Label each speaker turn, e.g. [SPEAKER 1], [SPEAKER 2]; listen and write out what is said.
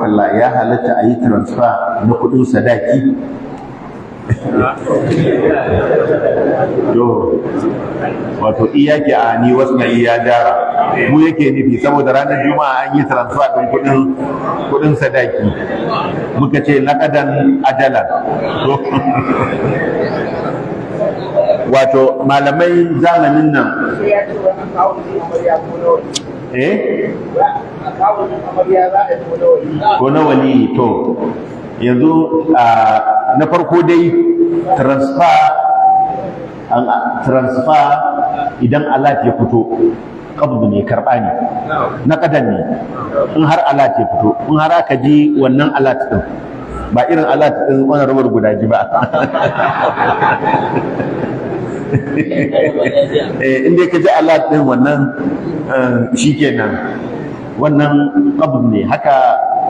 [SPEAKER 1] makalla ya halatta a yi transfer na kudin sadaki? To wato iyake a ni wasu na iya dara mu yake nufi saboda ranar juma'a an yi transfer din kudin sadaki muka ce naqadan ajalan wato malamai zamanin nan ko na wali to yanzu na farko dai transfer idan alat ya fito qabdu ne karba ne na kadan ne in har alat ya fito in har aka ji wannan alat din ba irin alat din wannan rubar gudaji ba inda ka ji alat din wannan shikenan wannan qabd ne haka